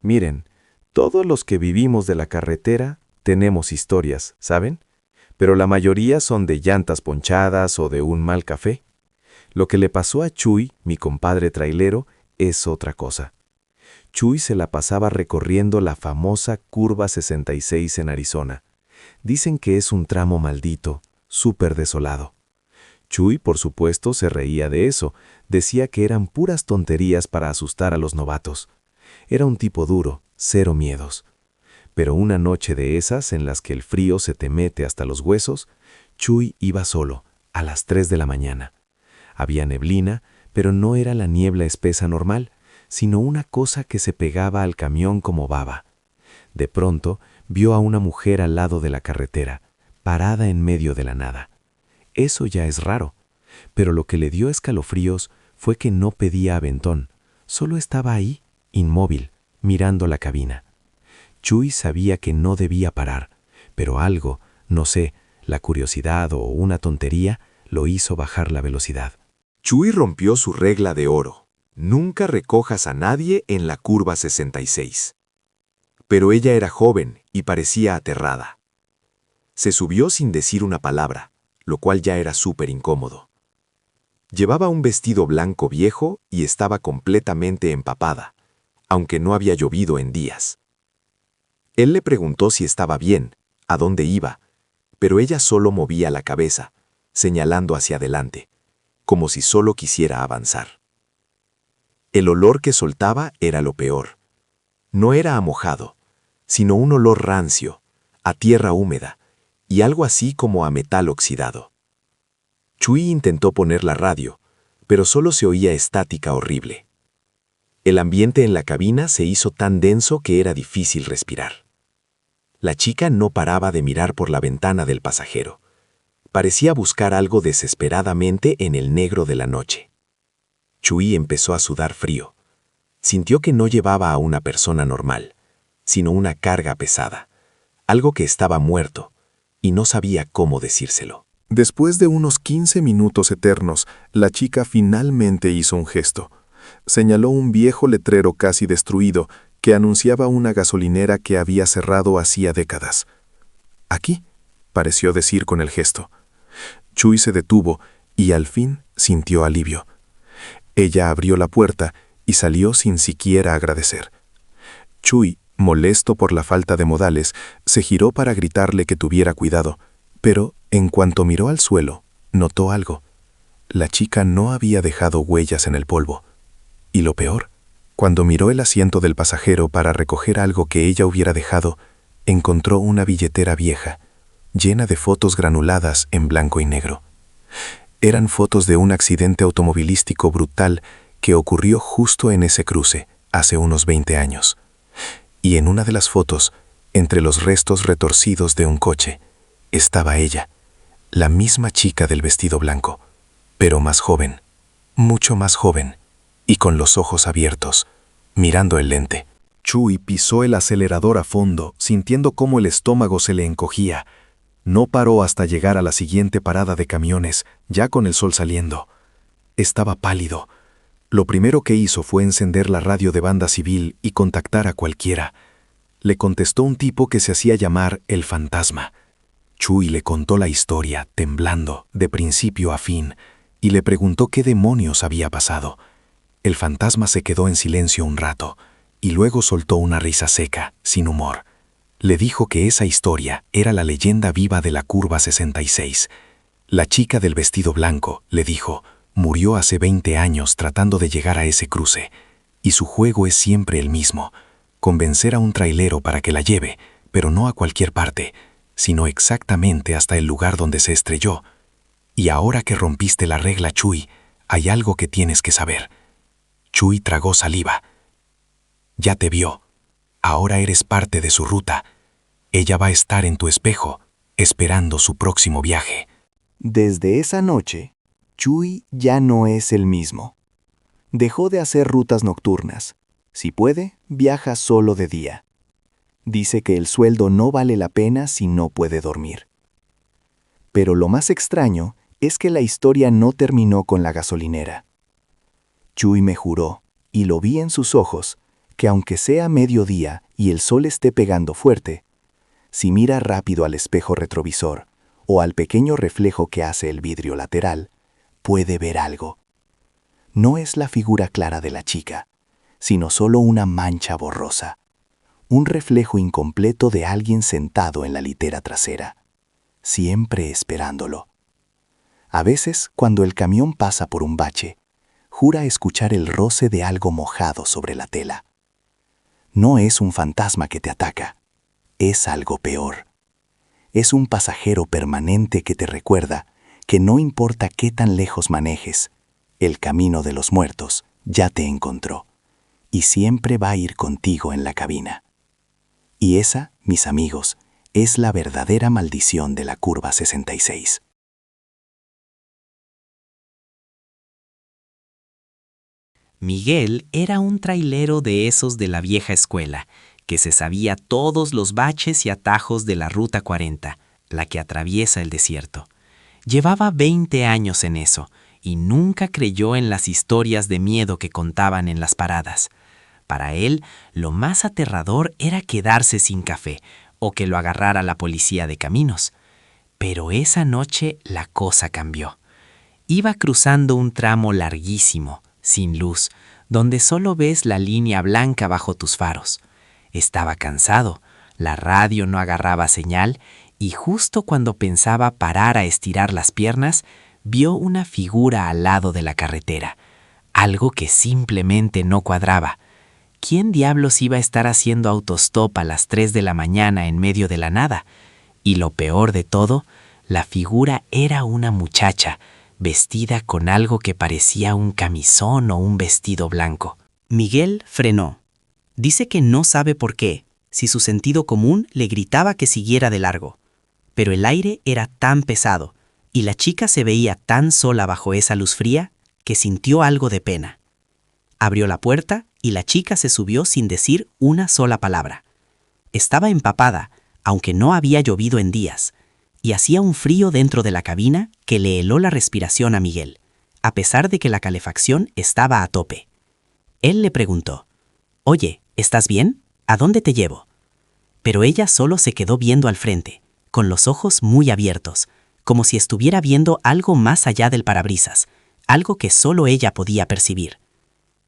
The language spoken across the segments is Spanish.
Miren, todos los que vivimos de la carretera tenemos historias, ¿saben? Pero la mayoría son de llantas ponchadas o de un mal café. Lo que le pasó a Chuy, mi compadre trailero, es otra cosa. Chuy se la pasaba recorriendo la famosa Curva 66 en Arizona. Dicen que es un tramo maldito, súper desolado. Chuy, por supuesto, se reía de eso, decía que eran puras tonterías para asustar a los novatos. Era un tipo duro, cero miedos. Pero una noche de esas en las que el frío se te mete hasta los huesos, Chuy iba solo, a las 3 de la mañana. Había neblina, pero no era la niebla espesa normal, sino una cosa que se pegaba al camión como baba. De pronto, vio a una mujer al lado de la carretera, parada en medio de la nada. Eso ya es raro, pero lo que le dio escalofríos fue que no pedía aventón, solo estaba ahí, inmóvil, mirando la cabina. Chuy sabía que no debía parar, pero algo, no sé, la curiosidad o una tontería, lo hizo bajar la velocidad. Chuy rompió su regla de oro. Nunca recojas a nadie en la curva 66. Pero ella era joven y parecía aterrada. Se subió sin decir una palabra, lo cual ya era súper incómodo. Llevaba un vestido blanco viejo y estaba completamente empapada, aunque no había llovido en días. Él le preguntó si estaba bien, a dónde iba, pero ella solo movía la cabeza, señalando hacia adelante, como si solo quisiera avanzar. El olor que soltaba era lo peor. No era a mojado, sino un olor rancio, a tierra húmeda, y algo así como a metal oxidado. Chuy intentó poner la radio, pero solo se oía estática horrible. El ambiente en la cabina se hizo tan denso que era difícil respirar. La chica no paraba de mirar por la ventana del pasajero. Parecía buscar algo desesperadamente en el negro de la noche. Chuy empezó a sudar frío. Sintió que no llevaba a una persona normal, sino una carga pesada, algo que estaba muerto, y no sabía cómo decírselo. Después de unos 15 minutos eternos, la chica finalmente hizo un gesto. Señaló un viejo letrero casi destruido que anunciaba una gasolinera que había cerrado hacía décadas. «Aquí», pareció decir con el gesto. Chuy se detuvo y al fin sintió alivio. Ella abrió la puerta y salió sin siquiera agradecer. Chuy, molesto por la falta de modales, se giró para gritarle que tuviera cuidado, pero en cuanto miró al suelo, notó algo. La chica no había dejado huellas en el polvo. Y lo peor, cuando miró el asiento del pasajero para recoger algo que ella hubiera dejado, encontró una billetera vieja, llena de fotos granuladas en blanco y negro. Eran fotos de un accidente automovilístico brutal que ocurrió justo en ese cruce, hace unos 20 años. Y en una de las fotos, entre los restos retorcidos de un coche, estaba ella, la misma chica del vestido blanco, pero más joven, mucho más joven, y con los ojos abiertos, mirando el lente. Chuy pisó el acelerador a fondo, sintiendo cómo el estómago se le encogía. No paró hasta llegar a la siguiente parada de camiones, ya con el sol saliendo. Estaba pálido. Lo primero que hizo fue encender la radio de banda civil y contactar a cualquiera. Le contestó un tipo que se hacía llamar El Fantasma. Chuy le contó la historia, temblando, de principio a fin, y le preguntó qué demonios había pasado. El fantasma se quedó en silencio un rato, y luego soltó una risa seca, sin humor. Le dijo que esa historia era la leyenda viva de la Curva 66. La chica del vestido blanco, le dijo, murió hace 20 años tratando de llegar a ese cruce, y su juego es siempre el mismo, convencer a un trailero para que la lleve, pero no a cualquier parte, sino exactamente hasta el lugar donde se estrelló. Y ahora que rompiste la regla, Chuy, hay algo que tienes que saber. Chuy tragó saliva. Ya te vio. Ahora eres parte de su ruta. Ella va a estar en tu espejo, esperando su próximo viaje. Desde esa noche, Chuy ya no es el mismo. Dejó de hacer rutas nocturnas. Si puede, viaja solo de día. Dice que el sueldo no vale la pena si no puede dormir. Pero lo más extraño es que la historia no terminó con la gasolinera. Chuy me juró, y lo vi en sus ojos, que aunque sea mediodía y el sol esté pegando fuerte, si mira rápido al espejo retrovisor o al pequeño reflejo que hace el vidrio lateral, puede ver algo. No es la figura clara de la chica, sino solo una mancha borrosa, un reflejo incompleto de alguien sentado en la litera trasera, siempre esperándolo. A veces, cuando el camión pasa por un bache, jura escuchar el roce de algo mojado sobre la tela. No es un fantasma que te ataca, es algo peor. Es un pasajero permanente que te recuerda que no importa qué tan lejos manejes, el camino de los muertos ya te encontró y siempre va a ir contigo en la cabina. Y esa, mis amigos, es la verdadera maldición de la curva 66. Miguel era un trailero de esos de la vieja escuela, que se sabía todos los baches y atajos de la Ruta 40, la que atraviesa el desierto. Llevaba 20 años en eso, y nunca creyó en las historias de miedo que contaban en las paradas. Para él, lo más aterrador era quedarse sin café, o que lo agarrara la policía de caminos. Pero esa noche la cosa cambió. Iba cruzando un tramo larguísimo, sin luz, donde solo ves la línea blanca bajo tus faros. Estaba cansado, la radio no agarraba señal, y justo cuando pensaba parar a estirar las piernas, vio una figura al lado de la carretera, algo que simplemente no cuadraba. ¿Quién diablos iba a estar haciendo autostop a las 3 de la mañana en medio de la nada? Y lo peor de todo, la figura era una muchacha, vestida con algo que parecía un camisón o un vestido blanco. Miguel frenó. Dice que no sabe por qué, si su sentido común le gritaba que siguiera de largo. Pero el aire era tan pesado, y la chica se veía tan sola bajo esa luz fría, que sintió algo de pena. Abrió la puerta y la chica se subió sin decir una sola palabra. Estaba empapada, aunque no había llovido en días, y hacía un frío dentro de la cabina que le heló la respiración a Miguel, a pesar de que la calefacción estaba a tope. Él le preguntó: «Oye, ¿estás bien? ¿A dónde te llevo?». Pero ella solo se quedó viendo al frente, con los ojos muy abiertos, como si estuviera viendo algo más allá del parabrisas, algo que solo ella podía percibir.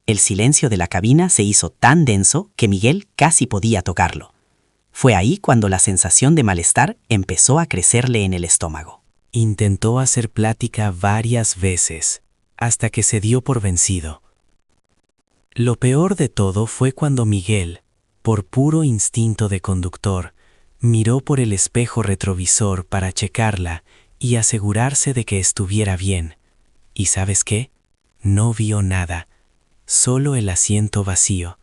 El silencio de la cabina se hizo tan denso que Miguel casi podía tocarlo. Fue ahí cuando la sensación de malestar empezó a crecerle en el estómago. Intentó hacer plática varias veces, hasta que se dio por vencido. Lo peor de todo fue cuando Miguel, por puro instinto de conductor, miró por el espejo retrovisor para checarla y asegurarse de que estuviera bien. ¿Y sabes qué? No vio nada, solo el asiento vacío.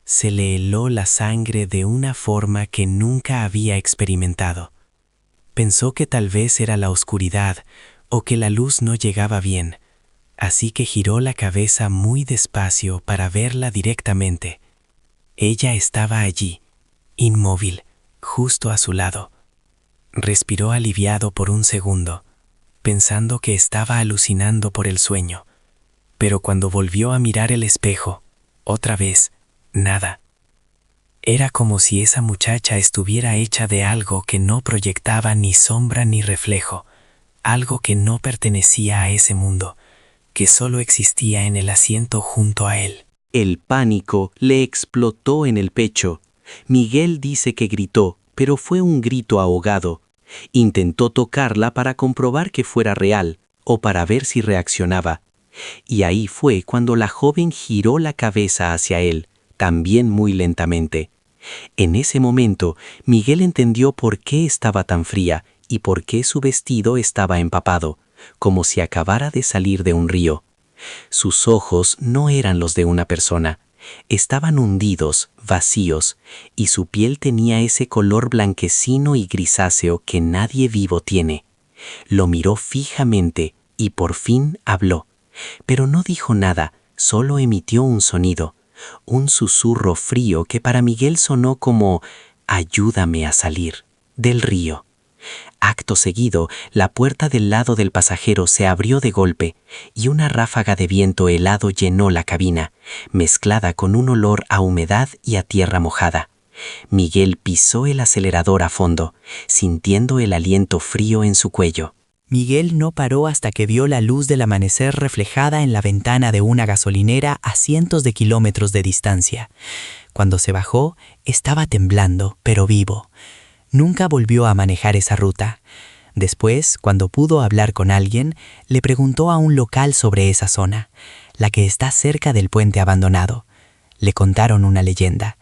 Se le heló la sangre de una forma que nunca había experimentado. Pensó que tal vez era la oscuridad o que la luz no llegaba bien, así que giró la cabeza muy despacio para verla directamente. Ella estaba allí, inmóvil, justo a su lado. Respiró aliviado por un segundo, pensando que estaba alucinando por el sueño. Pero cuando volvió a mirar el espejo, otra vez, nada. Era como si esa muchacha estuviera hecha de algo que no proyectaba ni sombra ni reflejo, algo que no pertenecía a ese mundo, que solo existía en el asiento junto a él. El pánico le explotó en el pecho. Miguel dice que gritó, pero fue un grito ahogado. Intentó tocarla para comprobar que fuera real, o para ver si reaccionaba. Y ahí fue cuando la joven giró la cabeza hacia él, también muy lentamente. En ese momento, Miguel entendió por qué estaba tan fría y por qué su vestido estaba empapado, como si acabara de salir de un río. Sus ojos no eran los de una persona, estaban hundidos, vacíos, y su piel tenía ese color blanquecino y grisáceo que nadie vivo tiene. Lo miró fijamente y por fin habló, pero no dijo nada, solo emitió un sonido, un susurro frío que para Miguel sonó como «ayúdame a salir» del río. Acto seguido, la puerta del lado del pasajero se abrió de golpe y una ráfaga de viento helado llenó la cabina, mezclada con un olor a humedad y a tierra mojada. Miguel pisó el acelerador a fondo, sintiendo el aliento frío en su cuello. Miguel no paró hasta que vio la luz del amanecer reflejada en la ventana de una gasolinera a cientos de kilómetros de distancia. Cuando se bajó, estaba temblando, pero vivo. Nunca volvió a manejar esa ruta. Después, cuando pudo hablar con alguien, le preguntó a un local sobre esa zona, la que está cerca del puente abandonado. Le contaron una leyenda.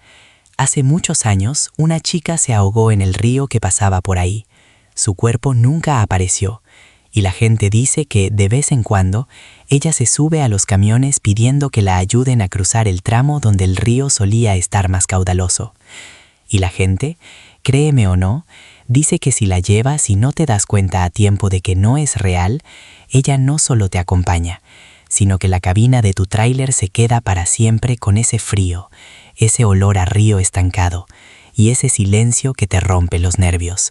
Hace muchos años, una chica se ahogó en el río que pasaba por ahí. Su cuerpo nunca apareció, y la gente dice que, de vez en cuando, ella se sube a los camiones pidiendo que la ayuden a cruzar el tramo donde el río solía estar más caudaloso. Y la gente, créeme o no, dice que si la llevas y no te das cuenta a tiempo de que no es real, ella no solo te acompaña, sino que la cabina de tu tráiler se queda para siempre con ese frío, ese olor a río estancado y ese silencio que te rompe los nervios.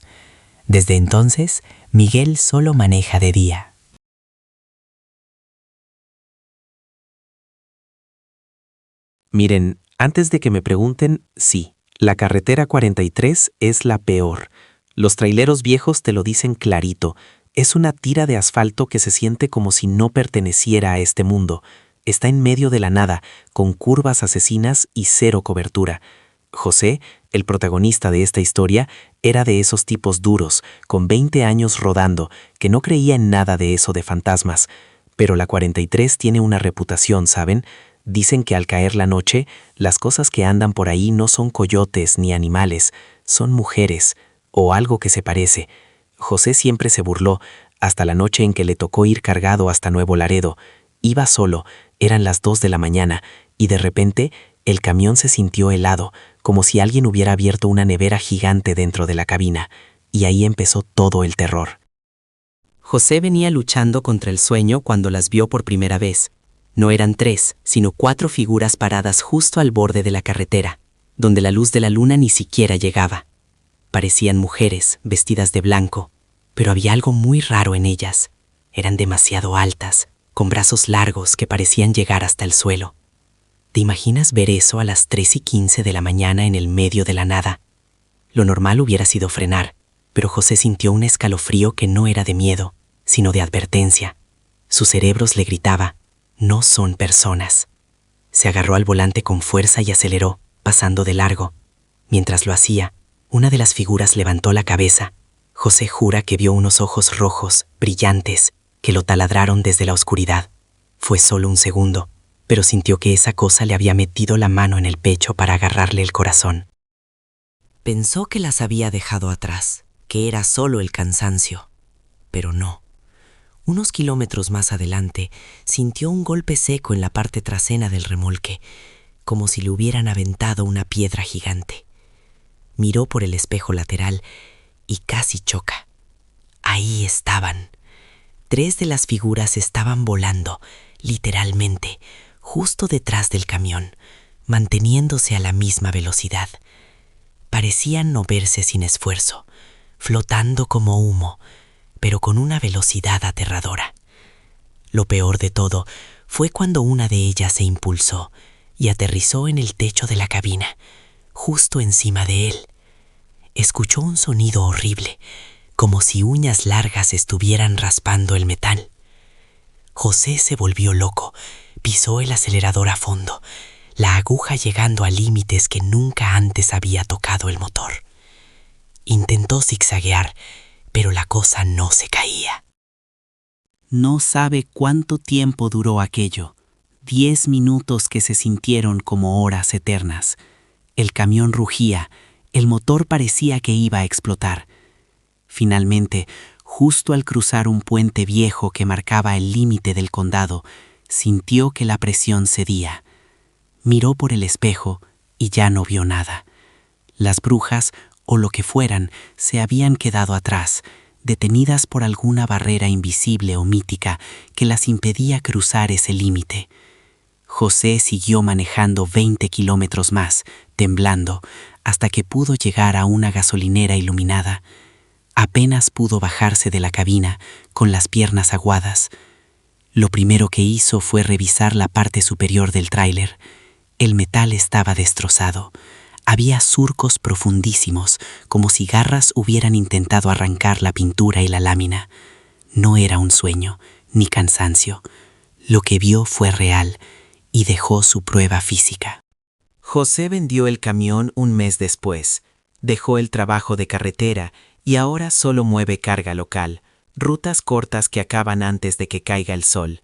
Desde entonces, Miguel solo maneja de día. Miren, antes de que me pregunten, sí, la carretera 43 es la peor. Los traileros viejos te lo dicen clarito. Es una tira de asfalto que se siente como si no perteneciera a este mundo. Está en medio de la nada, con curvas asesinas y cero cobertura. José, el protagonista de esta historia, era de esos tipos duros, con 20 años rodando, que no creía en nada de eso de fantasmas. Pero la 43 tiene una reputación, ¿saben? Dicen que al caer la noche, las cosas que andan por ahí no son coyotes ni animales, son mujeres, o algo que se parece. José siempre se burló, hasta la noche en que le tocó ir cargado hasta Nuevo Laredo. Iba solo, eran las 2 de la mañana, y de repente el camión se sintió helado, como si alguien hubiera abierto una nevera gigante dentro de la cabina, y ahí empezó todo el terror. José venía luchando contra el sueño cuando las vio por primera vez. No eran 3, sino 4 figuras paradas justo al borde de la carretera, donde la luz de la luna ni siquiera llegaba. Parecían mujeres, vestidas de blanco, pero había algo muy raro en ellas. Eran demasiado altas, con brazos largos que parecían llegar hasta el suelo. ¿Te imaginas ver eso a las 3:15 de la mañana en el medio de la nada? Lo normal hubiera sido frenar, pero José sintió un escalofrío que no era de miedo, sino de advertencia. Su cerebro le gritaba, no son personas. Se agarró al volante con fuerza y aceleró, pasando de largo. Mientras lo hacía, una de las figuras levantó la cabeza. José jura que vio unos ojos rojos, brillantes, que lo taladraron desde la oscuridad. Fue solo un segundo, pero sintió que esa cosa le había metido la mano en el pecho para agarrarle el corazón. Pensó que las había dejado atrás, que era solo el cansancio, pero no. Unos kilómetros más adelante, sintió un golpe seco en la parte trasera del remolque, como si le hubieran aventado una piedra gigante. Miró por el espejo lateral y casi choca. Ahí estaban. 3 de las figuras estaban volando, literalmente, justo detrás del camión, manteniéndose a la misma velocidad. Parecían no verse sin esfuerzo, flotando como humo, pero con una velocidad aterradora. Lo peor de todo fue cuando una de ellas se impulsó y aterrizó en el techo de la cabina, justo encima de él. Escuchó un sonido horrible, como si uñas largas estuvieran raspando el metal. José se volvió loco, pisó el acelerador a fondo, la aguja llegando a límites que nunca antes había tocado el motor. Intentó zigzaguear, pero la cosa no se caía. No sabe cuánto tiempo duró aquello. 10 minutos que se sintieron como horas eternas. El camión rugía, el motor parecía que iba a explotar. Finalmente, justo al cruzar un puente viejo que marcaba el límite del condado, sintió que la presión cedía. Miró por el espejo y ya no vio nada. Las brujas, o lo que fueran, se habían quedado atrás, detenidas por alguna barrera invisible o mítica que las impedía cruzar ese límite. José siguió manejando 20 kilómetros más, temblando, hasta que pudo llegar a una gasolinera iluminada. Apenas pudo bajarse de la cabina con las piernas aguadas. Lo primero que hizo fue revisar la parte superior del tráiler. El metal estaba destrozado. Había surcos profundísimos, como si garras hubieran intentado arrancar la pintura y la lámina. No era un sueño, ni cansancio. Lo que vio fue real y dejó su prueba física. José vendió el camión un mes después. Dejó el trabajo de carretera y ahora solo mueve carga local, rutas cortas que acaban antes de que caiga el sol.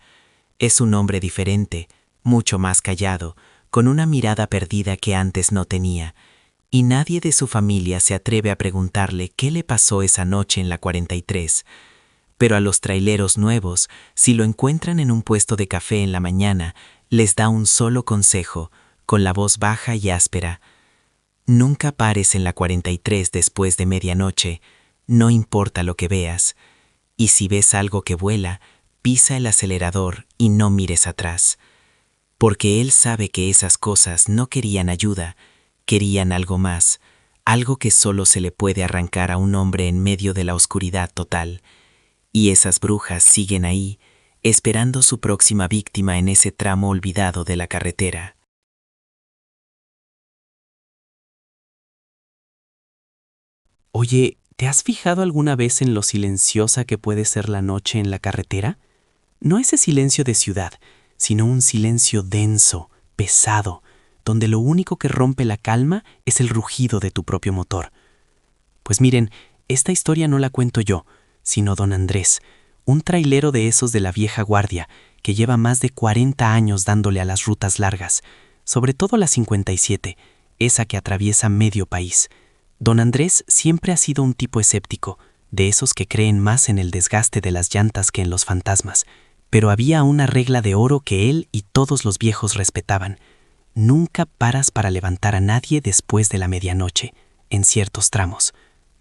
Es un hombre diferente, mucho más callado, con una mirada perdida que antes no tenía, y nadie de su familia se atreve a preguntarle qué le pasó esa noche en la 43. Pero a los traileros nuevos, si lo encuentran en un puesto de café en la mañana, les da un solo consejo, con la voz baja y áspera: nunca pares en la 43 después de medianoche, no importa lo que veas, y si ves algo que vuela, pisa el acelerador y no mires atrás. Porque él sabe que esas cosas no querían ayuda, querían algo más, algo que solo se le puede arrancar a un hombre en medio de la oscuridad total. Y esas brujas siguen ahí, esperando su próxima víctima en ese tramo olvidado de la carretera. Oye, ¿te has fijado alguna vez en lo silenciosa que puede ser la noche en la carretera? No ese silencio de ciudad, sino un silencio denso, pesado, donde lo único que rompe la calma es el rugido de tu propio motor. Pues miren, esta historia no la cuento yo, sino don Andrés, un trailero de esos de la vieja guardia, que lleva más de 40 años dándole a las rutas largas, sobre todo la 57, esa que atraviesa medio país. Don Andrés siempre ha sido un tipo escéptico, de esos que creen más en el desgaste de las llantas que en los fantasmas, pero había una regla de oro que él y todos los viejos respetaban: nunca paras para levantar a nadie después de la medianoche, en ciertos tramos.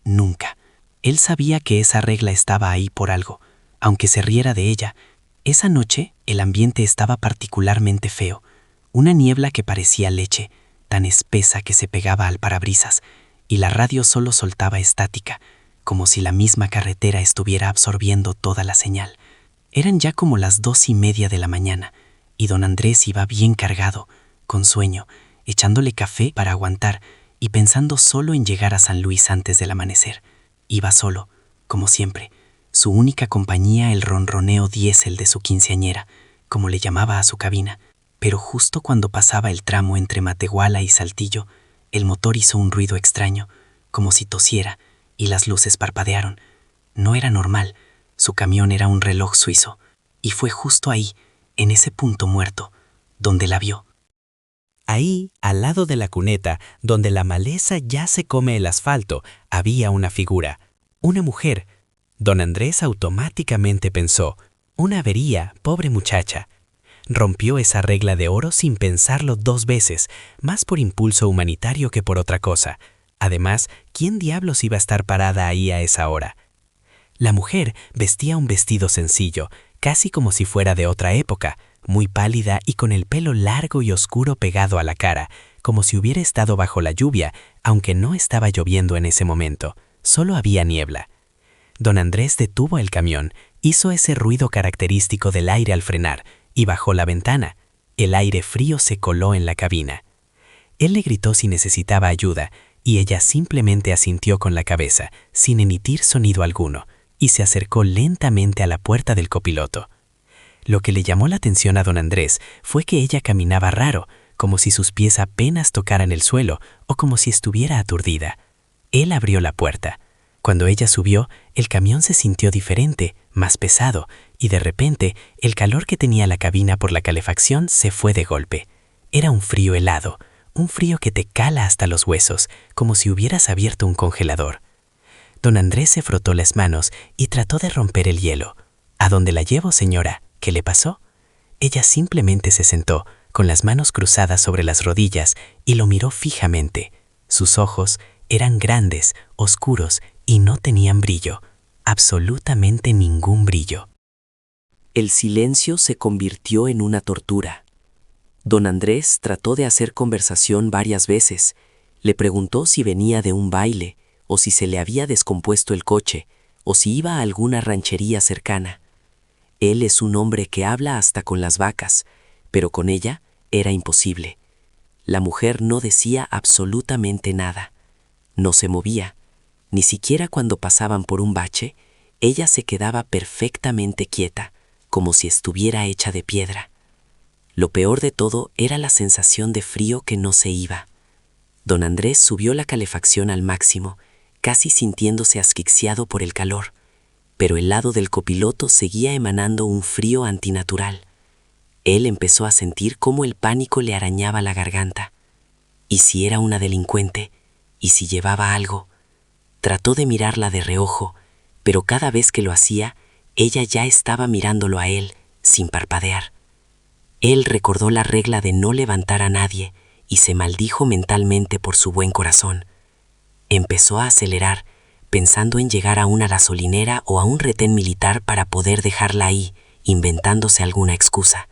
Nunca. Él sabía que esa regla estaba ahí por algo, aunque se riera de ella. Esa noche el ambiente estaba particularmente feo, una niebla que parecía leche, tan espesa que se pegaba al parabrisas, y la radio solo soltaba estática, como si la misma carretera estuviera absorbiendo toda la señal. Eran ya como las 2:30 de la mañana, y don Andrés iba bien cargado, con sueño, echándole café para aguantar y pensando solo en llegar a San Luis antes del amanecer. Iba solo, como siempre, su única compañía el ronroneo diésel de su quinceañera, como le llamaba a su cabina, pero justo cuando pasaba el tramo entre Matehuala y Saltillo, el motor hizo un ruido extraño, como si tosiera, y las luces parpadearon. No era normal, su camión era un reloj suizo, y fue justo ahí, en ese punto muerto, donde la vio. Ahí, al lado de la cuneta, donde la maleza ya se come el asfalto, había una figura, una mujer. Don Andrés automáticamente pensó: una avería, pobre muchacha. Rompió esa regla de oro sin pensarlo 2 veces, más por impulso humanitario que por otra cosa. Además, ¿quién diablos iba a estar parada ahí a esa hora? La mujer vestía un vestido sencillo, casi como si fuera de otra época, muy pálida y con el pelo largo y oscuro pegado a la cara, como si hubiera estado bajo la lluvia, aunque no estaba lloviendo en ese momento, solo había niebla. Don Andrés detuvo el camión, hizo ese ruido característico del aire al frenar y bajó la ventana. El aire frío se coló en la cabina. Él le gritó si necesitaba ayuda y ella simplemente asintió con la cabeza, sin emitir sonido alguno, y se acercó lentamente a la puerta del copiloto. Lo que le llamó la atención a don Andrés fue que ella caminaba raro, como si sus pies apenas tocaran el suelo o como si estuviera aturdida. Él abrió la puerta. Cuando ella subió, el camión se sintió diferente, más pesado, y de repente el calor que tenía la cabina por la calefacción se fue de golpe. Era un frío helado, un frío que te cala hasta los huesos, como si hubieras abierto un congelador. Don Andrés se frotó las manos y trató de romper el hielo. ¿A dónde la llevo, señora? ¿Qué le pasó? Ella simplemente se sentó, con las manos cruzadas sobre las rodillas, y lo miró fijamente. Sus ojos eran grandes, oscuros, y no tenían brillo, absolutamente ningún brillo. El silencio se convirtió en una tortura. Don Andrés trató de hacer conversación varias veces. Le preguntó si venía de un baile o si se le había descompuesto el coche, o si iba a alguna ranchería cercana. Él es un hombre que habla hasta con las vacas, pero con ella era imposible. La mujer no decía absolutamente nada. No se movía. Ni siquiera cuando pasaban por un bache, ella se quedaba perfectamente quieta, como si estuviera hecha de piedra. Lo peor de todo era la sensación de frío que no se iba. Don Andrés subió la calefacción al máximo, casi sintiéndose asfixiado por el calor, pero el lado del copiloto seguía emanando un frío antinatural. Él empezó a sentir cómo el pánico le arañaba la garganta. ¿Y si era una delincuente? ¿Y si llevaba algo? Trató de mirarla de reojo, pero cada vez que lo hacía, ella ya estaba mirándolo a él, sin parpadear. Él recordó la regla de no levantar a nadie y se maldijo mentalmente por su buen corazón. Empezó a acelerar, pensando en llegar a una gasolinera o a un retén militar para poder dejarla ahí, inventándose alguna excusa.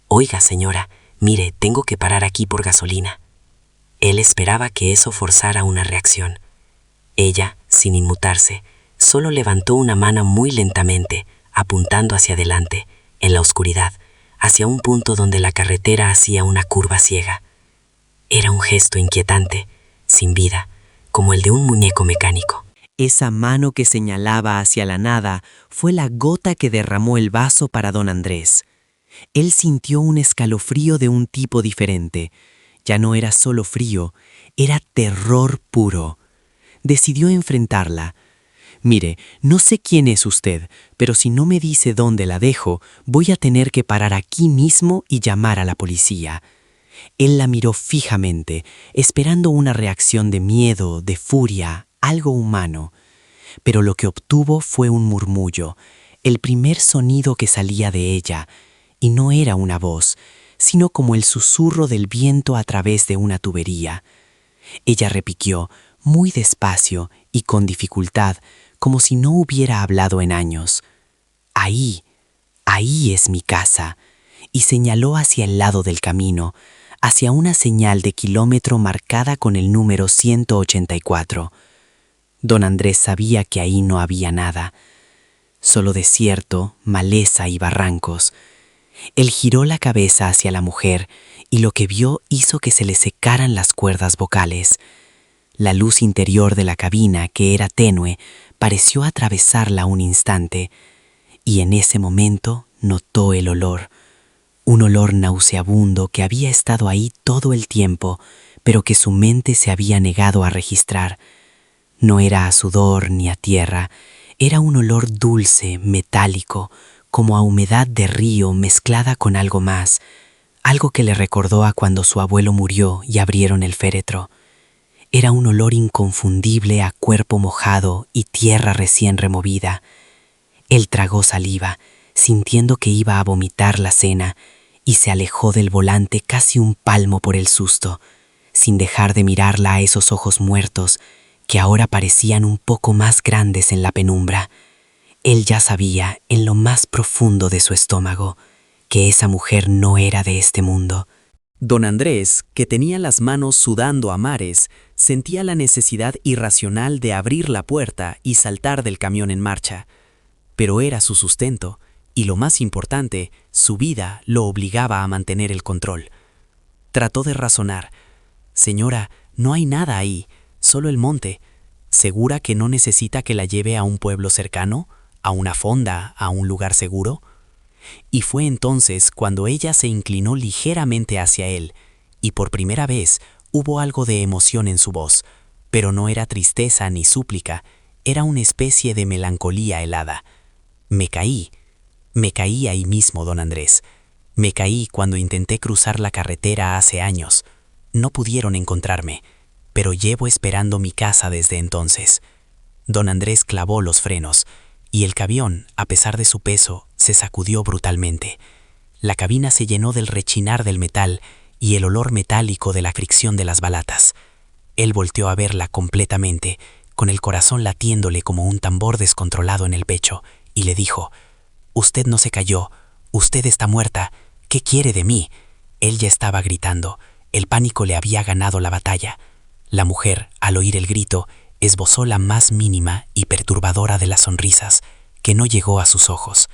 «Oiga, señora, mire, tengo que parar aquí por gasolina». Él esperaba que eso forzara una reacción. Ella, sin inmutarse, solo levantó una mano muy lentamente, apuntando hacia adelante, en la oscuridad, hacia un punto donde la carretera hacía una curva ciega. Era un gesto inquietante, sin vida, como el de un muñeco mecánico. Esa mano que señalaba hacia la nada fue la gota que derramó el vaso para don Andrés. Él sintió un escalofrío de un tipo diferente. Ya no era solo frío, era terror puro. Decidió enfrentarla. «Mire, no sé quién es usted, pero si no me dice dónde la dejo, voy a tener que parar aquí mismo y llamar a la policía». Él la miró fijamente, esperando una reacción de miedo, de furia, algo humano. Pero lo que obtuvo fue un murmullo, el primer sonido que salía de ella, y no era una voz, sino como el susurro del viento a través de una tubería. Ella repiquió, muy despacio y con dificultad, como si no hubiera hablado en años. «Ahí, ahí es mi casa», y señaló hacia el lado del camino, hacia una señal de kilómetro marcada con el número 184. Don Andrés sabía que ahí no había nada, solo desierto, maleza y barrancos. Él giró la cabeza hacia la mujer y lo que vio hizo que se le secaran las cuerdas vocales. La luz interior de la cabina, que era tenue, pareció atravesarla un instante, y en ese momento notó el olor. Un olor nauseabundo que había estado ahí todo el tiempo, pero que su mente se había negado a registrar. No era a sudor ni a tierra, era un olor dulce, metálico, como a humedad de río mezclada con algo más, algo que le recordó a cuando su abuelo murió y abrieron el féretro. Era un olor inconfundible a cuerpo mojado y tierra recién removida. Él tragó saliva, sintiendo que iba a vomitar la cena, y se alejó del volante casi un palmo por el susto, sin dejar de mirarla a esos ojos muertos, que ahora parecían un poco más grandes en la penumbra. Él ya sabía, en lo más profundo de su estómago, que esa mujer no era de este mundo. Don Andrés, que tenía las manos sudando a mares, sentía la necesidad irracional de abrir la puerta y saltar del camión en marcha. Pero era su sustento, y lo más importante, su vida lo obligaba a mantener el control. Trató de razonar. «Señora, no hay nada ahí, solo el monte. ¿Segura que no necesita que la lleve a un pueblo cercano, a una fonda, a un lugar seguro?» Y fue entonces cuando ella se inclinó ligeramente hacia él, y por primera vez hubo algo de emoción en su voz, pero no era tristeza ni súplica, era una especie de melancolía helada. Me caí ahí mismo, don Andrés. Me caí cuando intenté cruzar la carretera hace años. No pudieron encontrarme, pero llevo esperando mi casa desde entonces». Don Andrés clavó los frenos, y el camión, a pesar de su peso, se sacudió brutalmente. La cabina se llenó del rechinar del metal y el olor metálico de la fricción de las balatas. Él volteó a verla completamente, con el corazón latiéndole como un tambor descontrolado en el pecho, y le dijo: «Usted no se cayó, usted está muerta, ¿qué quiere de mí?». Él ya estaba gritando, el pánico le había ganado la batalla. La mujer, al oír el grito, esbozó la más mínima y perturbadora de las sonrisas, que no llegó a sus ojos.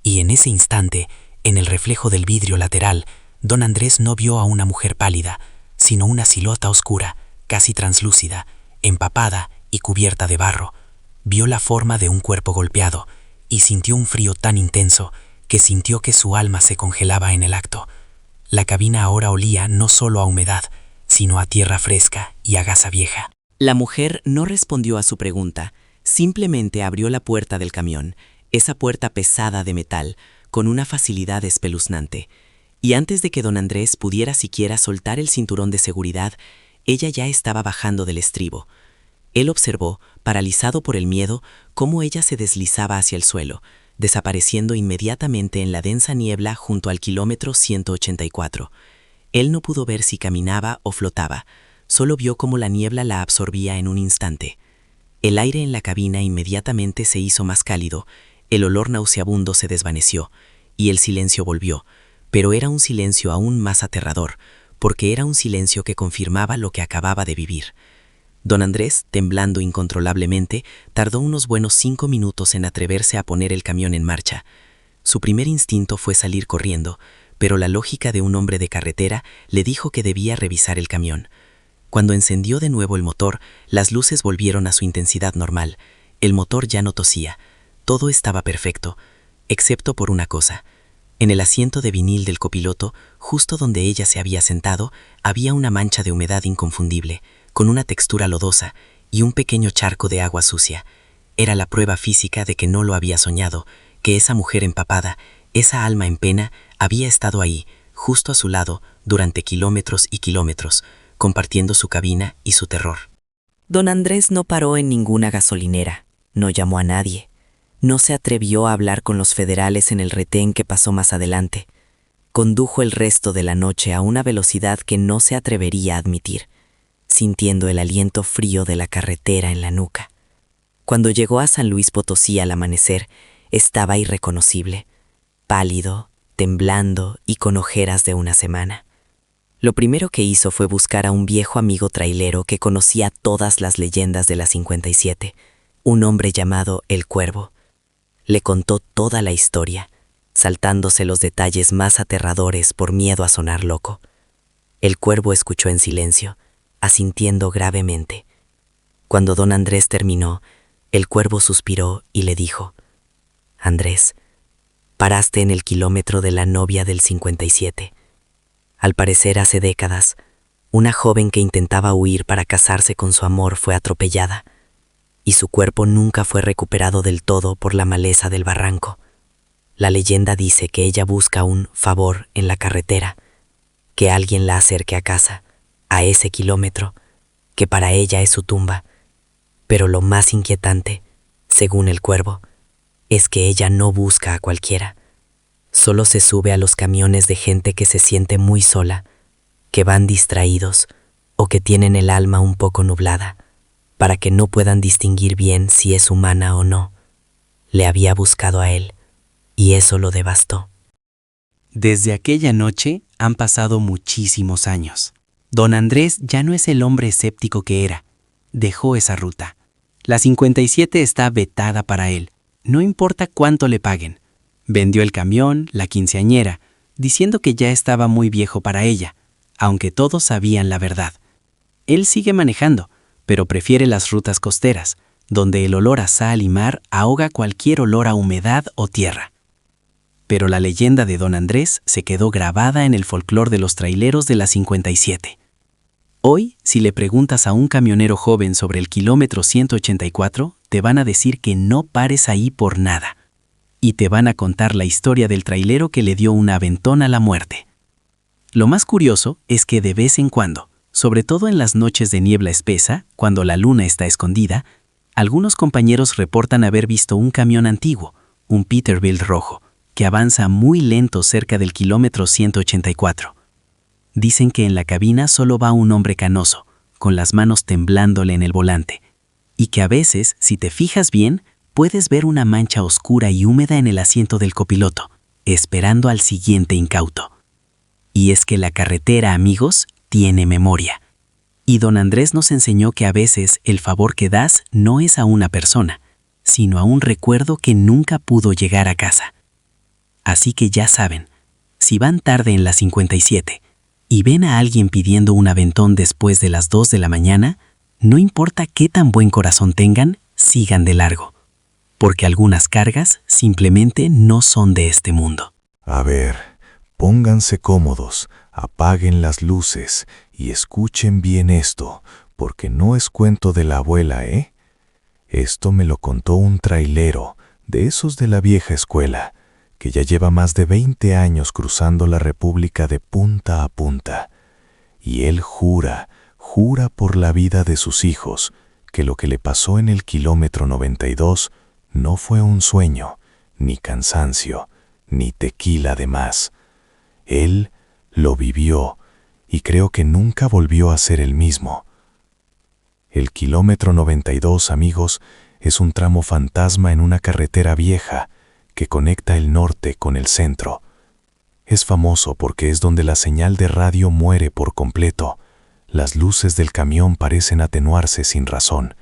Y en ese instante, en el reflejo del vidrio lateral, don Andrés no vio a una mujer pálida, sino una silueta oscura, casi translúcida, empapada y cubierta de barro. Vio la forma de un cuerpo golpeado y sintió un frío tan intenso que sintió que su alma se congelaba en el acto. La cabina ahora olía no solo a humedad, sino a tierra fresca y a gasa vieja. La mujer no respondió a su pregunta, simplemente abrió la puerta del camión, esa puerta pesada de metal, con una facilidad espeluznante. Y antes de que don Andrés pudiera siquiera soltar el cinturón de seguridad, ella ya estaba bajando del estribo. Él observó, paralizado por el miedo, cómo ella se deslizaba hacia el suelo, desapareciendo inmediatamente en la densa niebla junto al kilómetro 184. Él no pudo ver si caminaba o flotaba, solo vio cómo la niebla la absorbía en un instante. El aire en la cabina inmediatamente se hizo más cálido, el olor nauseabundo se desvaneció, y el silencio volvió, pero era un silencio aún más aterrador, porque era un silencio que confirmaba lo que acababa de vivir. Don Andrés, temblando incontrolablemente, tardó unos buenos 5 minutos en atreverse a poner el camión en marcha. Su primer instinto fue salir corriendo, pero la lógica de un hombre de carretera le dijo que debía revisar el camión. Cuando encendió de nuevo el motor, las luces volvieron a su intensidad normal. El motor ya no tosía. Todo estaba perfecto, excepto por una cosa. En el asiento de vinil del copiloto, justo donde ella se había sentado, había una mancha de humedad inconfundible, con una textura lodosa y un pequeño charco de agua sucia. Era la prueba física de que no lo había soñado, que esa mujer empapada, esa alma en pena, había estado ahí, justo a su lado, durante kilómetros y kilómetros, compartiendo su cabina y su terror. Don Andrés no paró en ninguna gasolinera, no llamó a nadie. No se atrevió a hablar con los federales en el retén que pasó más adelante. Condujo el resto de la noche a una velocidad que no se atrevería a admitir, sintiendo el aliento frío de la carretera en la nuca. Cuando llegó a San Luis Potosí al amanecer, estaba irreconocible, pálido, temblando y con ojeras de una semana. Lo primero que hizo fue buscar a un viejo amigo trailero que conocía todas las leyendas de la 57, un hombre llamado El Cuervo. Le contó toda la historia, saltándose los detalles más aterradores por miedo a sonar loco. El Cuervo escuchó en silencio, asintiendo gravemente. Cuando don Andrés terminó, el Cuervo suspiró y le dijo: «Andrés, paraste en el kilómetro de la novia del 57. Al parecer hace décadas, una joven que intentaba huir para casarse con su amor fue atropellada, y su cuerpo nunca fue recuperado del todo por la maleza del barranco. La leyenda dice que ella busca un favor en la carretera, que alguien la acerque a casa, a ese kilómetro, que para ella es su tumba. Pero lo más inquietante, según el Cuervo, es que ella no busca a cualquiera. Solo se sube a los camiones de gente que se siente muy sola, que van distraídos o que tienen el alma un poco nublada, para que no puedan distinguir bien si es humana o no. Le había buscado a él, y eso lo devastó». Desde aquella noche han pasado muchísimos años. Don Andrés ya no es el hombre escéptico que era. Dejó esa ruta. La 57 está vetada para él, no importa cuánto le paguen. Vendió el camión, la quinceañera, diciendo que ya estaba muy viejo para ella, aunque todos sabían la verdad. Él sigue manejando, pero prefiere las rutas costeras, donde el olor a sal y mar ahoga cualquier olor a humedad o tierra. Pero la leyenda de don Andrés se quedó grabada en el folclore de los traileros de la 57. Hoy, si le preguntas a un camionero joven sobre el kilómetro 184, te van a decir que no pares ahí por nada. Y te van a contar la historia del trailero que le dio un aventón a la muerte. Lo más curioso es que de vez en cuando, sobre todo en las noches de niebla espesa, cuando la luna está escondida, algunos compañeros reportan haber visto un camión antiguo, un Peterbilt rojo, que avanza muy lento cerca del kilómetro 184. Dicen que en la cabina solo va un hombre canoso, con las manos temblándole en el volante, y que a veces, si te fijas bien, puedes ver una mancha oscura y húmeda en el asiento del copiloto, esperando al siguiente incauto. Y es que la carretera, amigos, tiene memoria. Y don Andrés nos enseñó que a veces el favor que das no es a una persona, sino a un recuerdo que nunca pudo llegar a casa. Así que ya saben, si van tarde en la 57 y ven a alguien pidiendo un aventón después de las 2 de la mañana, no importa qué tan buen corazón tengan, sigan de largo, porque algunas cargas simplemente no son de este mundo. A ver, pónganse cómodos, apaguen las luces y escuchen bien esto, porque no es cuento de la abuela, ¿eh? Esto me lo contó un trailero, de esos de la vieja escuela, que ya lleva más de 20 años cruzando la República de punta a punta. Y él jura por la vida de sus hijos, que lo que le pasó en el kilómetro 92 no fue un sueño, ni cansancio, ni tequila de más. Él lo vivió y creo que nunca volvió a ser el mismo. El kilómetro 92, amigos, es un tramo fantasma en una carretera vieja que conecta el norte con el centro. Es famoso porque es donde la señal de radio muere por completo. Las luces del camión parecen atenuarse sin razón.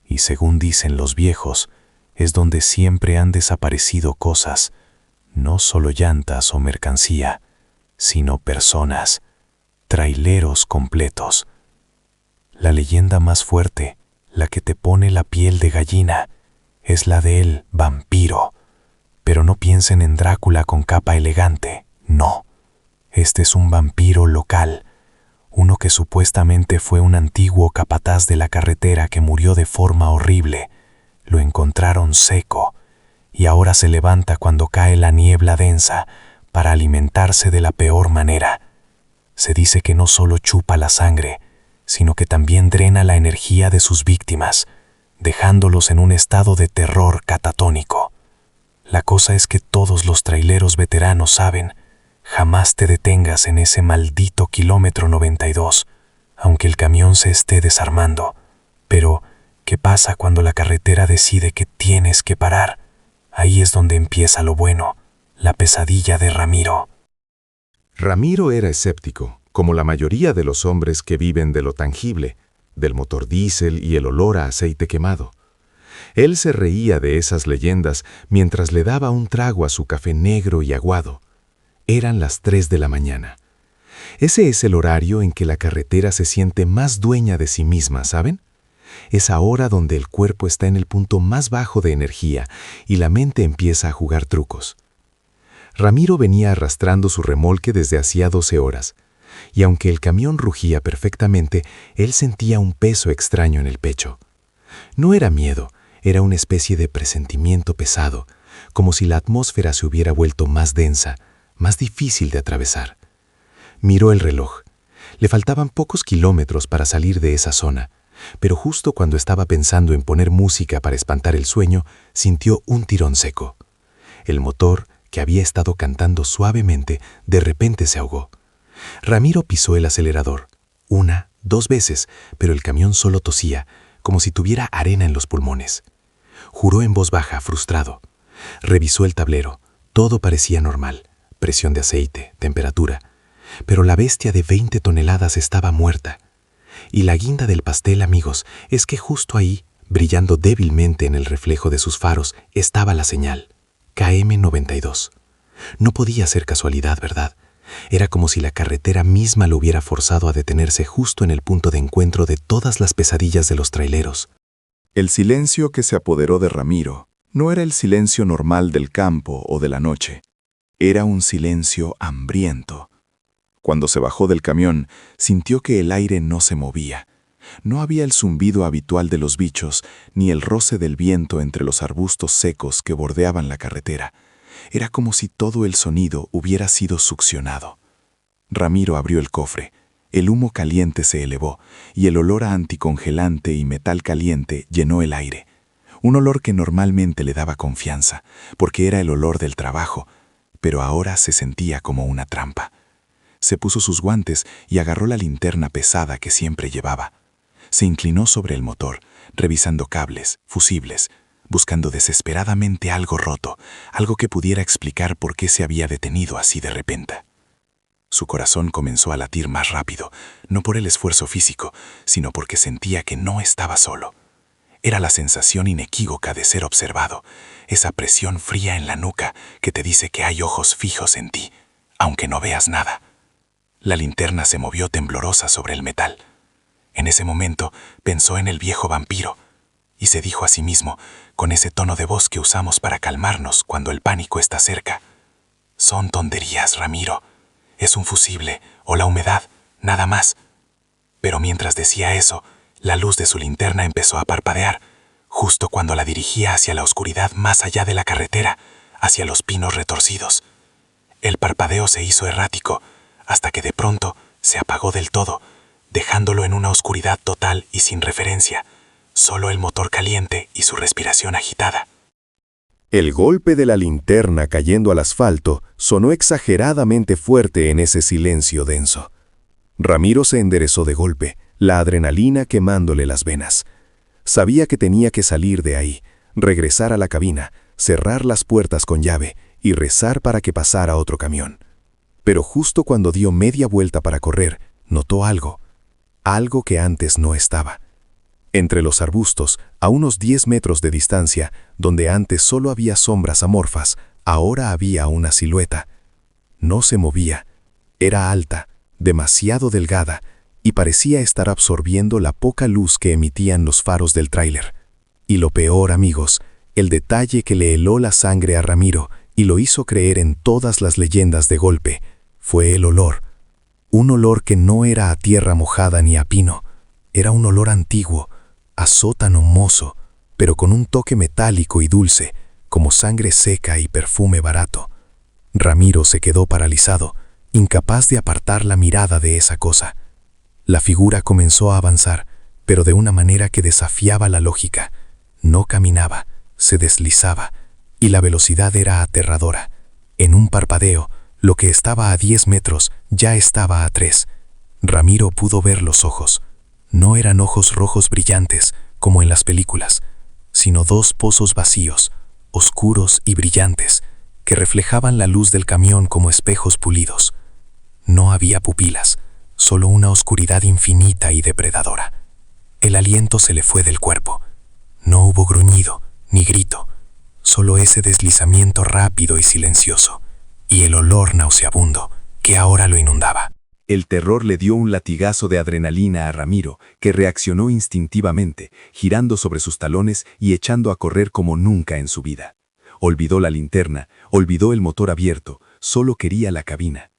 Y según dicen los viejos, es donde siempre han desaparecido cosas, no solo llantas o mercancía, sino personas, traileros completos. La leyenda más fuerte, la que te pone la piel de gallina, es la del vampiro. Pero no piensen en Drácula con capa elegante, no. Este es un vampiro local, uno que supuestamente fue un antiguo capataz de la carretera que murió de forma horrible. Lo encontraron seco y ahora se levanta cuando cae la niebla densa para alimentarse de la peor manera. Se dice que no solo chupa la sangre, sino que también drena la energía de sus víctimas, dejándolos en un estado de terror catatónico. La cosa es que todos los traileros veteranos saben, jamás te detengas en ese maldito kilómetro 92, aunque el camión se esté desarmando. Pero, ¿qué pasa cuando la carretera decide que tienes que parar? Ahí es donde empieza lo bueno, la pesadilla de Ramiro. Ramiro era escéptico, como la mayoría de los hombres que viven de lo tangible, del motor diésel y el olor a aceite quemado. Él se reía de esas leyendas mientras le daba un trago a su café negro y aguado. Eran las 3 de la mañana. Ese es el horario en que la carretera se siente más dueña de sí misma, ¿saben? Es ahora donde el cuerpo está en el punto más bajo de energía y la mente empieza a jugar trucos. Ramiro venía arrastrando su remolque desde hacía 12 horas, y aunque el camión rugía perfectamente, él sentía un peso extraño en el pecho. No era miedo, era una especie de presentimiento pesado, como si la atmósfera se hubiera vuelto más densa, más difícil de atravesar. Miró el reloj. Le faltaban pocos kilómetros para salir de esa zona, pero justo cuando estaba pensando en poner música para espantar el sueño, sintió un tirón seco. El motor, que había estado cantando suavemente, de repente se ahogó. Ramiro pisó el acelerador, 1, 2 veces, pero el camión solo tosía, como si tuviera arena en los pulmones. Juró en voz baja, frustrado. Revisó el tablero. Todo parecía normal. Presión de aceite, temperatura. Pero la bestia de 20 toneladas estaba muerta. Y la guinda del pastel, amigos, es que justo ahí, brillando débilmente en el reflejo de sus faros, estaba la señal. KM92. No podía ser casualidad, ¿verdad? Era como si la carretera misma lo hubiera forzado a detenerse justo en el punto de encuentro de todas las pesadillas de los traileros. El silencio que se apoderó de Ramiro no era el silencio normal del campo o de la noche. Era un silencio hambriento. Cuando se bajó del camión, sintió que el aire no se movía. No había el zumbido habitual de los bichos, ni el roce del viento entre los arbustos secos que bordeaban la carretera. Era como si todo el sonido hubiera sido succionado. Ramiro abrió el cofre. El humo caliente se elevó, y el olor a anticongelante y metal caliente llenó el aire. Un olor que normalmente le daba confianza, porque era el olor del trabajo, pero ahora se sentía como una trampa. Se puso sus guantes y agarró la linterna pesada que siempre llevaba. Se inclinó sobre el motor, revisando cables, fusibles, buscando desesperadamente algo roto, algo que pudiera explicar por qué se había detenido así de repente. Su corazón comenzó a latir más rápido, no por el esfuerzo físico, sino porque sentía que no estaba solo. Era la sensación inequívoca de ser observado, esa presión fría en la nuca que te dice que hay ojos fijos en ti, aunque no veas nada. La linterna se movió temblorosa sobre el metal. En ese momento pensó en el viejo vampiro y se dijo a sí mismo, con ese tono de voz que usamos para calmarnos cuando el pánico está cerca: «Son tonterías, Ramiro. Es un fusible o la humedad, nada más». Pero mientras decía eso, la luz de su linterna empezó a parpadear, justo cuando la dirigía hacia la oscuridad más allá de la carretera, hacia los pinos retorcidos. El parpadeo se hizo errático, hasta que de pronto se apagó del todo, dejándolo en una oscuridad total y sin referencia, solo el motor caliente y su respiración agitada. El golpe de la linterna cayendo al asfalto sonó exageradamente fuerte en ese silencio denso. Ramiro se enderezó de golpe, la adrenalina quemándole las venas. Sabía que tenía que salir de ahí, regresar a la cabina, cerrar las puertas con llave y rezar para que pasara otro camión. Pero justo cuando dio media vuelta para correr, notó algo que antes no estaba. Entre los arbustos, a unos 10 metros de distancia, donde antes solo había sombras amorfas, ahora había una silueta. No se movía. Era alta, demasiado delgada, y parecía estar absorbiendo la poca luz que emitían los faros del tráiler. Y lo peor, amigos, el detalle que le heló la sangre a Ramiro y lo hizo creer en todas las leyendas de golpe, fue el olor. Un olor que no era a tierra mojada ni a pino. Era un olor antiguo, a sótano mozo, pero con un toque metálico y dulce, como sangre seca y perfume barato. Ramiro se quedó paralizado, incapaz de apartar la mirada de esa cosa. La figura comenzó a avanzar, pero de una manera que desafiaba la lógica. No caminaba, se deslizaba, y la velocidad era aterradora. En un parpadeo, lo que estaba a 10 metros ya estaba a 3. Ramiro pudo ver los ojos. No eran ojos rojos brillantes, como en las películas, sino 2 pozos vacíos, oscuros y brillantes, que reflejaban la luz del camión como espejos pulidos. No había pupilas, solo una oscuridad infinita y depredadora. El aliento se le fue del cuerpo. No hubo gruñido, ni grito, solo ese deslizamiento rápido y silencioso, y el olor nauseabundo que ahora lo inundaba. El terror le dio un latigazo de adrenalina a Ramiro, que reaccionó instintivamente, girando sobre sus talones y echando a correr como nunca en su vida. Olvidó la linterna, olvidó el motor abierto, solo quería la cabina.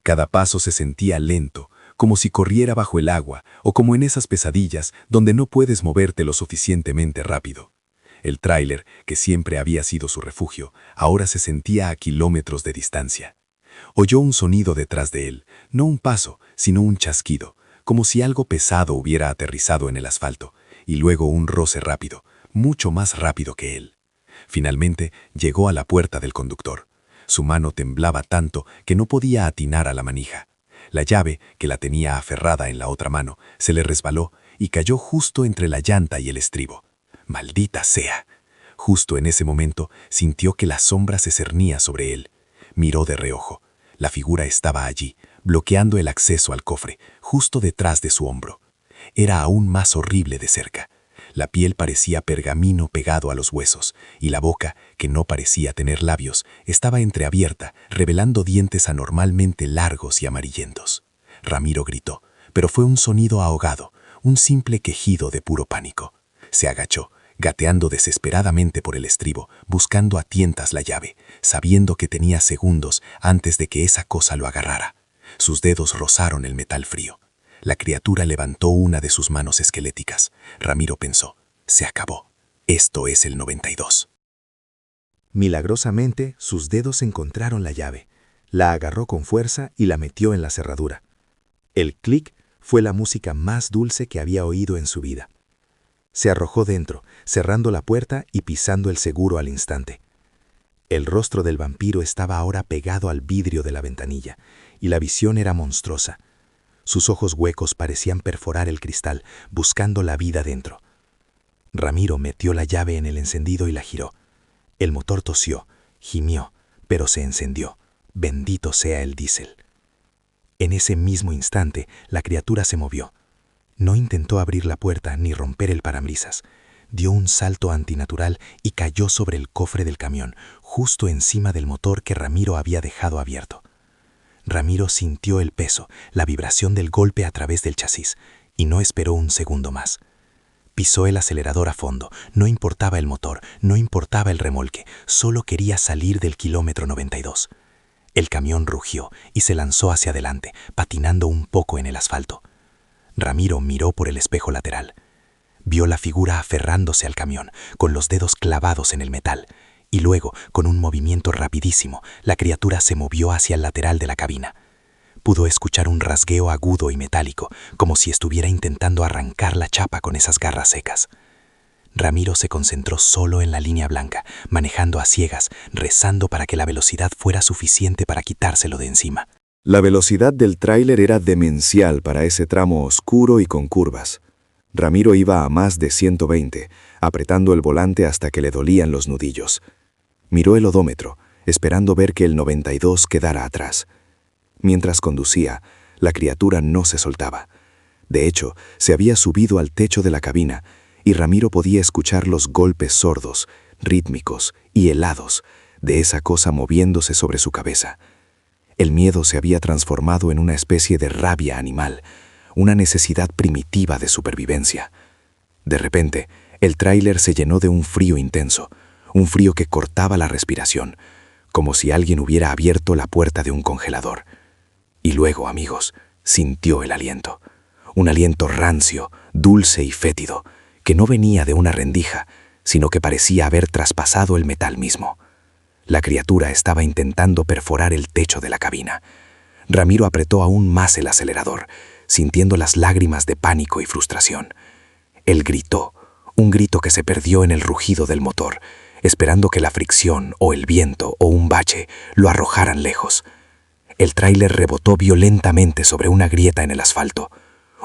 Cada paso se sentía lento, como si corriera bajo el agua o como en esas pesadillas donde no puedes moverte lo suficientemente rápido. El tráiler, que siempre había sido su refugio, ahora se sentía a kilómetros de distancia. Oyó un sonido detrás de él, no un paso, sino un chasquido, como si algo pesado hubiera aterrizado en el asfalto, y luego un roce rápido, mucho más rápido que él. Finalmente llegó a la puerta del conductor. Su mano temblaba tanto que no podía atinar a la manija. La llave, que la tenía aferrada en la otra mano, se le resbaló y cayó justo entre la llanta y el estribo. ¡Maldita sea! Justo en ese momento sintió que la sombra se cernía sobre él. Miró de reojo. La figura estaba allí, bloqueando el acceso al cofre, justo detrás de su hombro. Era aún más horrible de cerca. La piel parecía pergamino pegado a los huesos, y la boca, que no parecía tener labios, estaba entreabierta, revelando dientes anormalmente largos y amarillentos. Ramiro gritó, pero fue un sonido ahogado, un simple quejido de puro pánico. Se agachó, gateando desesperadamente por el estribo, buscando a tientas la llave, sabiendo que tenía segundos antes de que esa cosa lo agarrara. Sus dedos rozaron el metal frío. La criatura levantó una de sus manos esqueléticas. Ramiro pensó, se acabó. Esto es el 92. Milagrosamente, sus dedos encontraron la llave. La agarró con fuerza y la metió en la cerradura. El clic fue la música más dulce que había oído en su vida. Se arrojó dentro, cerrando la puerta y pisando el seguro al instante. El rostro del vampiro estaba ahora pegado al vidrio de la ventanilla, y la visión era monstruosa. Sus ojos huecos parecían perforar el cristal, buscando la vida dentro. Ramiro metió la llave en el encendido y la giró. El motor tosió, gimió, pero se encendió. Bendito sea el diésel. En ese mismo instante, la criatura se movió. No intentó abrir la puerta ni romper el parabrisas. Dio un salto antinatural y cayó sobre el cofre del camión, justo encima del motor que Ramiro había dejado abierto. Ramiro sintió el peso, la vibración del golpe a través del chasis, y no esperó un segundo más. Pisó el acelerador a fondo, no importaba el motor, no importaba el remolque, solo quería salir del kilómetro 92. El camión rugió y se lanzó hacia adelante, patinando un poco en el asfalto. Ramiro miró por el espejo lateral. Vio la figura aferrándose al camión, con los dedos clavados en el metal, y luego, con un movimiento rapidísimo, la criatura se movió hacia el lateral de la cabina. Pudo escuchar un rasgueo agudo y metálico, como si estuviera intentando arrancar la chapa con esas garras secas. Ramiro se concentró solo en la línea blanca, manejando a ciegas, rezando para que la velocidad fuera suficiente para quitárselo de encima. La velocidad del tráiler era demencial para ese tramo oscuro y con curvas. Ramiro iba a más de 120, apretando el volante hasta que le dolían los nudillos. Miró el odómetro, esperando ver que el 92 quedara atrás. Mientras conducía, la criatura no se soltaba. De hecho, se había subido al techo de la cabina y Ramiro podía escuchar los golpes sordos, rítmicos y helados de esa cosa moviéndose sobre su cabeza. El miedo se había transformado en una especie de rabia animal, una necesidad primitiva de supervivencia. De repente, el tráiler se llenó de un frío intenso, un frío que cortaba la respiración, como si alguien hubiera abierto la puerta de un congelador. Y luego, amigos, sintió el aliento. Un aliento rancio, dulce y fétido, que no venía de una rendija, sino que parecía haber traspasado el metal mismo. La criatura estaba intentando perforar el techo de la cabina. Ramiro apretó aún más el acelerador, sintiendo las lágrimas de pánico y frustración. Él gritó, un grito que se perdió en el rugido del motor, esperando que la fricción o el viento o un bache lo arrojaran lejos. El tráiler rebotó violentamente sobre una grieta en el asfalto.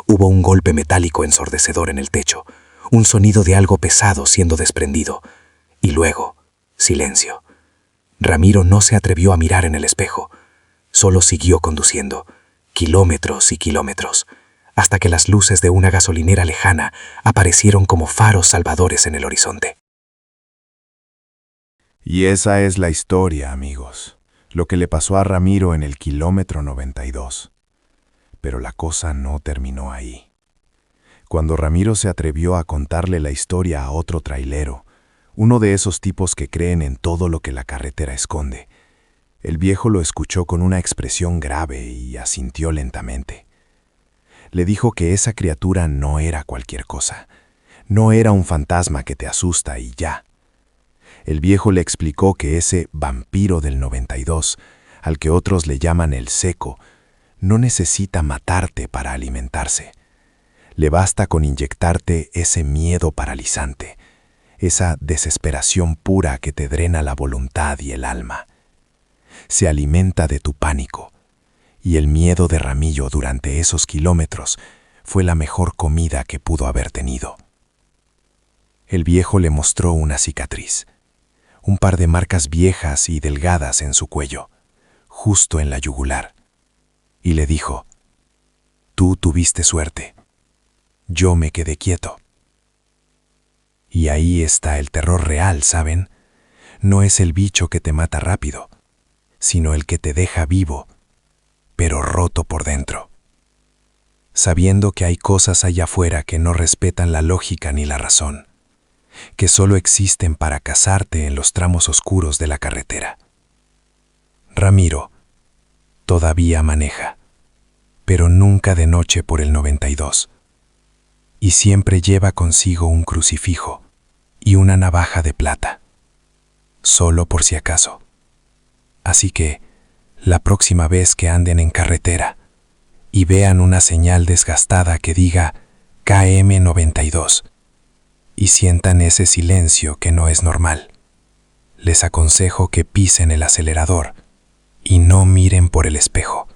Hubo un golpe metálico ensordecedor en el techo, un sonido de algo pesado siendo desprendido, y luego, silencio. Ramiro no se atrevió a mirar en el espejo, solo siguió conduciendo, kilómetros y kilómetros, hasta que las luces de una gasolinera lejana aparecieron como faros salvadores en el horizonte. Y esa es la historia, amigos, lo que le pasó a Ramiro en el kilómetro 92. Pero la cosa no terminó ahí. Cuando Ramiro se atrevió a contarle la historia a otro trailero, uno de esos tipos que creen en todo lo que la carretera esconde, el viejo lo escuchó con una expresión grave y asintió lentamente. Le dijo que esa criatura no era cualquier cosa, no era un fantasma que te asusta y ya. El viejo le explicó que ese vampiro del 92, al que otros le llaman el seco, no necesita matarte para alimentarse. Le basta con inyectarte ese miedo paralizante, esa desesperación pura que te drena la voluntad y el alma. Se alimenta de tu pánico, y el miedo de Ramiro durante esos kilómetros fue la mejor comida que pudo haber tenido. El viejo le mostró una cicatriz, un par de marcas viejas y delgadas en su cuello, justo en la yugular, y le dijo: «Tú tuviste suerte, yo me quedé quieto». Y ahí está el terror real, ¿saben? No es el bicho que te mata rápido, sino el que te deja vivo, pero roto por dentro. Sabiendo que hay cosas allá afuera que no respetan la lógica ni la razón, que solo existen para cazarte en los tramos oscuros de la carretera. Ramiro todavía maneja, pero nunca de noche por el 92, y siempre lleva consigo un crucifijo y una navaja de plata, solo por si acaso. Así que, la próxima vez que anden en carretera y vean una señal desgastada que diga KM92 y sientan ese silencio que no es normal, les aconsejo que pisen el acelerador y no miren por el espejo,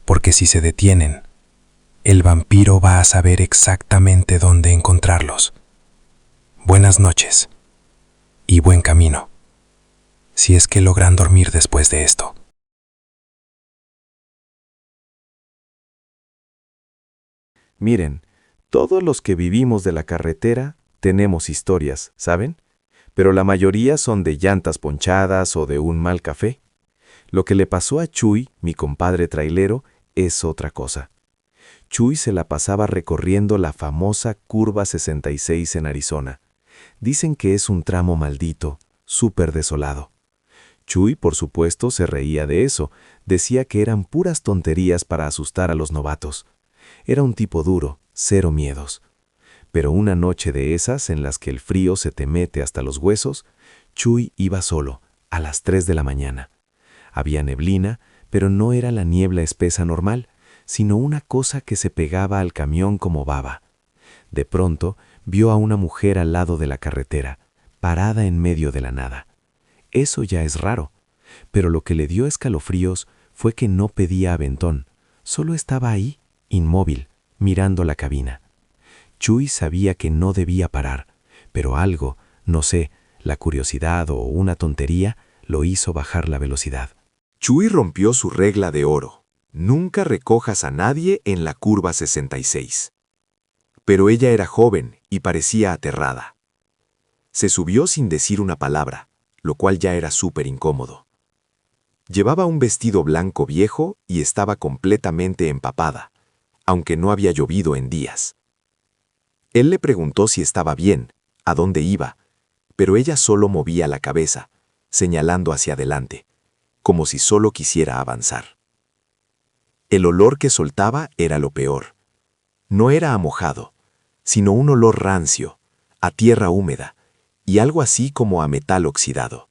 porque si se detienen, el vampiro va a saber exactamente dónde encontrarlos. Buenas noches y buen camino, si es que logran dormir después de esto. Miren, todos los que vivimos de la carretera tenemos historias, ¿saben? Pero la mayoría son de llantas ponchadas o de un mal café. Lo que le pasó a Chuy, mi compadre trailero, es otra cosa. Chuy se la pasaba recorriendo la famosa Curva 66 en Arizona. Dicen que es un tramo maldito, súper desolado. Chuy, por supuesto, se reía de eso, decía que eran puras tonterías para asustar a los novatos. Era un tipo duro, cero miedos. Pero una noche de esas en las que el frío se te mete hasta los huesos, Chuy iba solo, a las 3 de la mañana. Había neblina, pero no era la niebla espesa normal, sino una cosa que se pegaba al camión como baba. De pronto, vio a una mujer al lado de la carretera, parada en medio de la nada. Eso ya es raro, pero lo que le dio escalofríos fue que no pedía aventón, solo estaba ahí, inmóvil, mirando la cabina. Chuy sabía que no debía parar, pero algo, no sé, la curiosidad o una tontería, lo hizo bajar la velocidad. Chuy rompió su regla de oro. Nunca recojas a nadie en la curva 66. Pero ella era joven y parecía aterrada. Se subió sin decir una palabra, lo cual ya era súper incómodo. Llevaba un vestido blanco viejo y estaba completamente empapada, aunque no había llovido en días. Él le preguntó si estaba bien, a dónde iba, pero ella solo movía la cabeza, señalando hacia adelante, como si solo quisiera avanzar. El olor que soltaba era lo peor. No era a mojado, sino un olor rancio, a tierra húmeda, y algo así como a metal oxidado.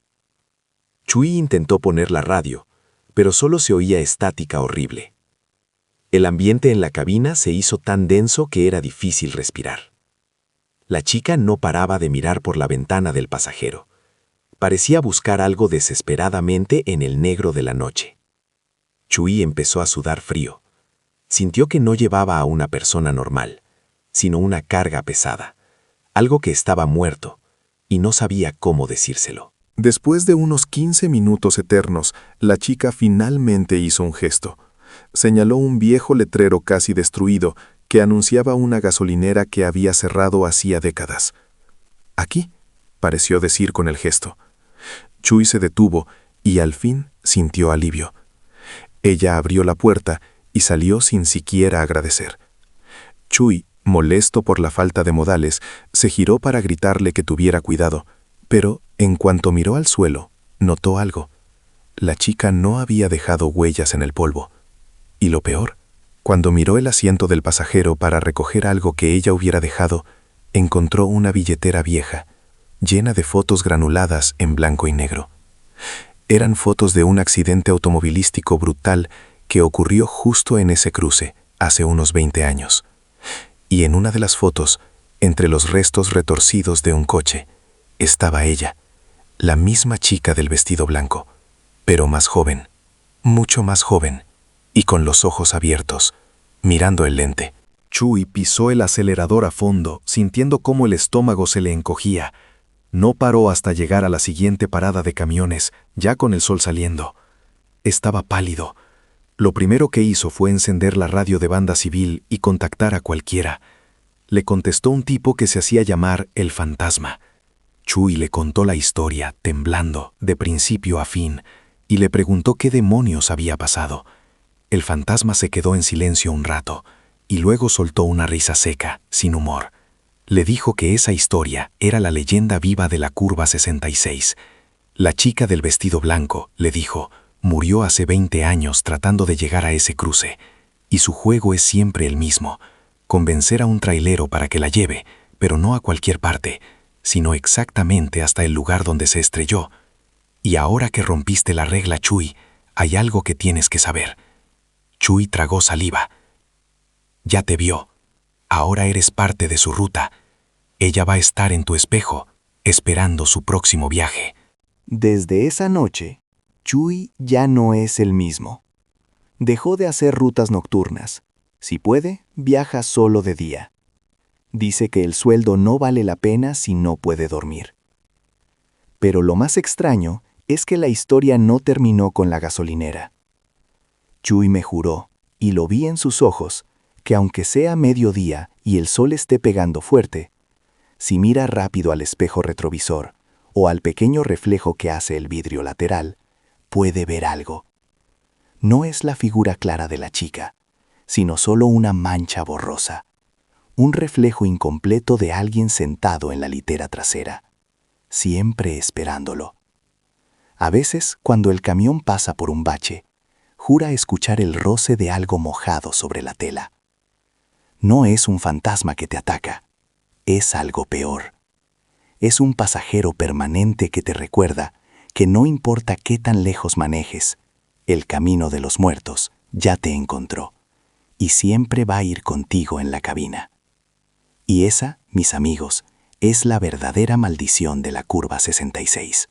Chuy intentó poner la radio, pero solo se oía estática horrible. El ambiente en la cabina se hizo tan denso que era difícil respirar. La chica no paraba de mirar por la ventana del pasajero. Parecía buscar algo desesperadamente en el negro de la noche. Chuy empezó a sudar frío. Sintió que no llevaba a una persona normal, sino una carga pesada, algo que estaba muerto, y no sabía cómo decírselo. Después de unos 15 minutos eternos, la chica finalmente hizo un gesto. Señaló un viejo letrero casi destruido que anunciaba una gasolinera que había cerrado hacía décadas. «Aquí», pareció decir con el gesto. Chuy se detuvo y al fin sintió alivio. Ella abrió la puerta y salió sin siquiera agradecer. Chuy, molesto por la falta de modales, se giró para gritarle que tuviera cuidado, pero en cuanto miró al suelo, notó algo. La chica no había dejado huellas en el polvo. Y lo peor, cuando miró el asiento del pasajero para recoger algo que ella hubiera dejado, encontró una billetera vieja, llena de fotos granuladas en blanco y negro. Eran fotos de un accidente automovilístico brutal que ocurrió justo en ese cruce, hace unos 20 años. Y en una de las fotos, entre los restos retorcidos de un coche, estaba ella, la misma chica del vestido blanco, pero más joven, mucho más joven, y con los ojos abiertos, mirando el lente. Chuy pisó el acelerador a fondo, sintiendo cómo el estómago se le encogía. No paró hasta llegar a la siguiente parada de camiones, ya con el sol saliendo. Estaba pálido. Lo primero que hizo fue encender la radio de banda civil y contactar a cualquiera. Le contestó un tipo que se hacía llamar El Fantasma. Chuy le contó la historia, temblando, de principio a fin, y le preguntó qué demonios había pasado. El fantasma se quedó en silencio un rato, y luego soltó una risa seca, sin humor. Le dijo que esa historia era la leyenda viva de la Curva 66. La chica del vestido blanco, le dijo, murió hace 20 años tratando de llegar a ese cruce, y su juego es siempre el mismo, convencer a un trailero para que la lleve, pero no a cualquier parte, sino exactamente hasta el lugar donde se estrelló. Y ahora que rompiste la regla, Chuy, hay algo que tienes que saber. Chuy tragó saliva. Ya te vio. Ahora eres parte de su ruta. Ella va a estar en tu espejo, esperando su próximo viaje. Desde esa noche, Chuy ya no es el mismo. Dejó de hacer rutas nocturnas. Si puede, viaja solo de día. Dice que el sueldo no vale la pena si no puede dormir. Pero lo más extraño es que la historia no terminó con la gasolinera. Chuy me juró, y lo vi en sus ojos, que aunque sea mediodía y el sol esté pegando fuerte, si mira rápido al espejo retrovisor o al pequeño reflejo que hace el vidrio lateral, puede ver algo. No es la figura clara de la chica, sino solo una mancha borrosa, un reflejo incompleto de alguien sentado en la litera trasera, siempre esperándolo. A veces, cuando el camión pasa por un bache, jura escuchar el roce de algo mojado sobre la tela. No es un fantasma que te ataca, es algo peor. Es un pasajero permanente que te recuerda que no importa qué tan lejos manejes, el camino de los muertos ya te encontró y siempre va a ir contigo en la cabina. Y esa, mis amigos, es la verdadera maldición de la curva 66.